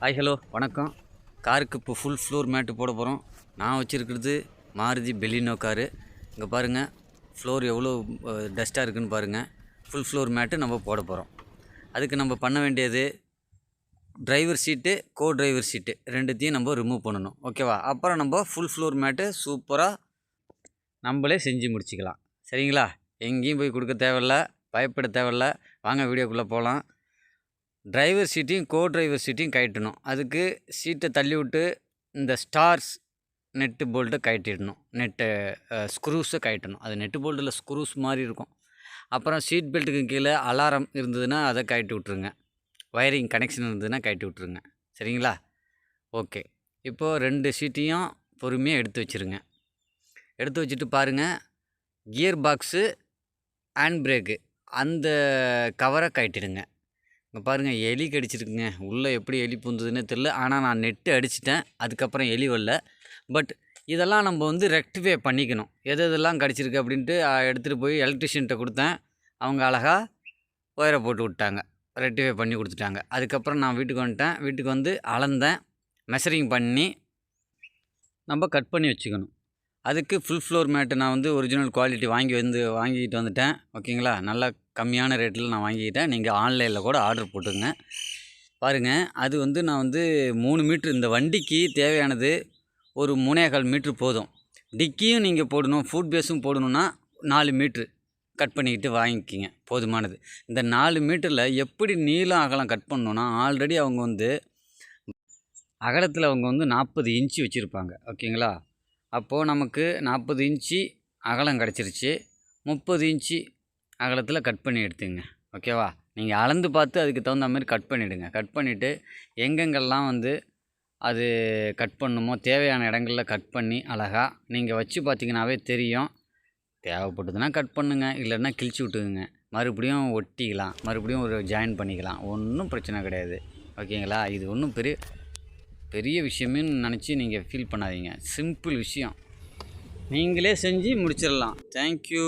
Hi hello வணக்கம். காருக்கு இப்போ ஃபுல் ஃப்ளோர் மேட்டு போட போகிறோம். நான் வச்சுருக்கிறது மாருதி பெலினோ காரு. இங்கே பாருங்கள், ஃப்ளோர் எவ்வளோ டஸ்ட்டாக இருக்குதுன்னு பாருங்கள். ஃபுல் ஃப்ளோர் மேட்டு நம்ம போட போகிறோம். அதுக்கு நம்ம பண்ண வேண்டியது டிரைவர் சீட்டு, கோ டிரைவர் சீட்டு ரெண்டுத்தையும் நம்ம ரிமூவ் பண்ணணும். ஓகேவா? அப்புறம் நம்ம ஃபுல் ஃப்ளோர் மேட்டு சூப்பராக நம்மளே செஞ்சு முடிச்சிக்கலாம். சரிங்களா? எங்கேயும் போய் கொடுக்க தேவையில்ல, பயப்பட தேவையில்ல. வாங்க வீடியோக்குள்ளே போகலாம். டிரைவர் சீட்டையும் கோ டிரைவர் சீட்டையும் கழட்டணும். அதுக்கு சீட்டை தள்ளி விட்டு இந்த ஸ்டார்ஸ் நெட்டு போல்ட்டை கழட்டிடணும். ஸ்க்ரூஸை கழட்டணும். அது நெட்டு போல்ட்டில் ஸ்க்ரூஸ் மாதிரி இருக்கும். அப்புறம் சீட் பெல்ட்டுக்கு கீழே அலாரம் இருந்ததுன்னா அதை கழட்டி விட்ருங்க. வயரிங் கனெக்ஷன் இருந்ததுன்னா கழட்டி விட்ருங்க. சரிங்களா? ஓகே. இப்போது 2 சீட்டையும் பொறுமையாக எடுத்து வச்சுருங்க. எடுத்து வச்சுட்டு பாருங்கள், கியர் பாக்ஸு, ஹேண்ட் பிரேக்கு அந்த கவரை கழட்டிடுங்க. இங்கே பாருங்கள், எலி கடிச்சிருக்குங்க. உள்ளே எப்படி எலி பூந்ததுன்னு தெரில. ஆனால் நான் நெட்டு அடிச்சிட்டேன், அதுக்கப்புறம் எலி வரல. பட் இதெல்லாம் நம்ம ரெக்டிஃபை பண்ணிக்கணும். எதெல்லாம் கடிச்சிருக்கு அப்படின்ட்டு எடுத்துகிட்டு போய் எலக்ட்ரிஷியன்கிட்ட கொடுத்தேன். அவங்க அழகாக ஒயரை போட்டு விட்டாங்க, ரெக்டிஃபை பண்ணி கொடுத்துட்டாங்க. அதுக்கப்புறம் நான் வீட்டுக்கு வந்துட்டேன். வீட்டுக்கு வந்து அளந்தேன், மெஷரிங் பண்ணி நம்ம கட் பண்ணி வச்சுக்கணும். அதுக்கு ஃபுல் ஃப்ளோர் மேட்டு நான் ஒரிஜினல் குவாலிட்டி வாங்கிட்டு வந்துட்டேன். ஓகேங்களா? நல்லா கம்மியான ரேட்டில் நான் வாங்கிக்கிட்டேன். நீங்கள் ஆன்லைனில் கூட ஆர்டர் போட்டுங்க. பாருங்கள், அது நான் 3 மீட்ரு, இந்த வண்டிக்கு தேவையானது ஒரு 3.25 மீட்ரு போதும். டிக்கியும் நீங்கள் போடணும், ஃபுட் பேஸும் போடணுன்னா 4 மீட்ரு கட் பண்ணிக்கிட்டு வாங்கிக்கிங்க, போதுமானது. இந்த 4 மீட்டரில் எப்படி நீளம் அகலம் கட் பண்ணணுன்னா, ஆல்ரெடி அவங்க அகலத்தில் அவங்க 40 இன்ச்சு வச்சுருப்பாங்க. ஓகேங்களா? அப்போது நமக்கு 40 இன்ச்சு அகலம் கிடச்சிருச்சு. 30 இன்ச்சு அகலத்தில் கட் பண்ணி எடுத்துங்க. ஓகேவா? நீங்கள் அளந்து பார்த்து அதுக்கு தகுந்த மாதிரி கட் பண்ணிவிடுங்க. கட் பண்ணிவிட்டு எங்கெங்கெல்லாம் அது கட் பண்ணணுமோ தேவையான இடங்களில் கட் பண்ணி அழகாக நீங்கள் வச்சு பார்த்தீங்கன்னாவே தெரியும். தேவைப்பட்டதுன்னா கட் பண்ணுங்கள், இல்லைன்னா கிழிச்சு விட்டுக்குங்க. மறுபடியும் ஒட்டிக்கலாம், மறுபடியும் ஒரு ஜாயின் பண்ணிக்கலாம். ஒன்றும் பிரச்சனை கிடையாது. ஓகேங்களா? இது ஒன்றும் பெரிய விஷயமே நினச்சி நீங்கள் ஃபீல் பண்ணாதீங்க. சிம்பிள் விஷயம், நீங்களே செஞ்சு முடிச்சிடலாம். தேங்க்யூ.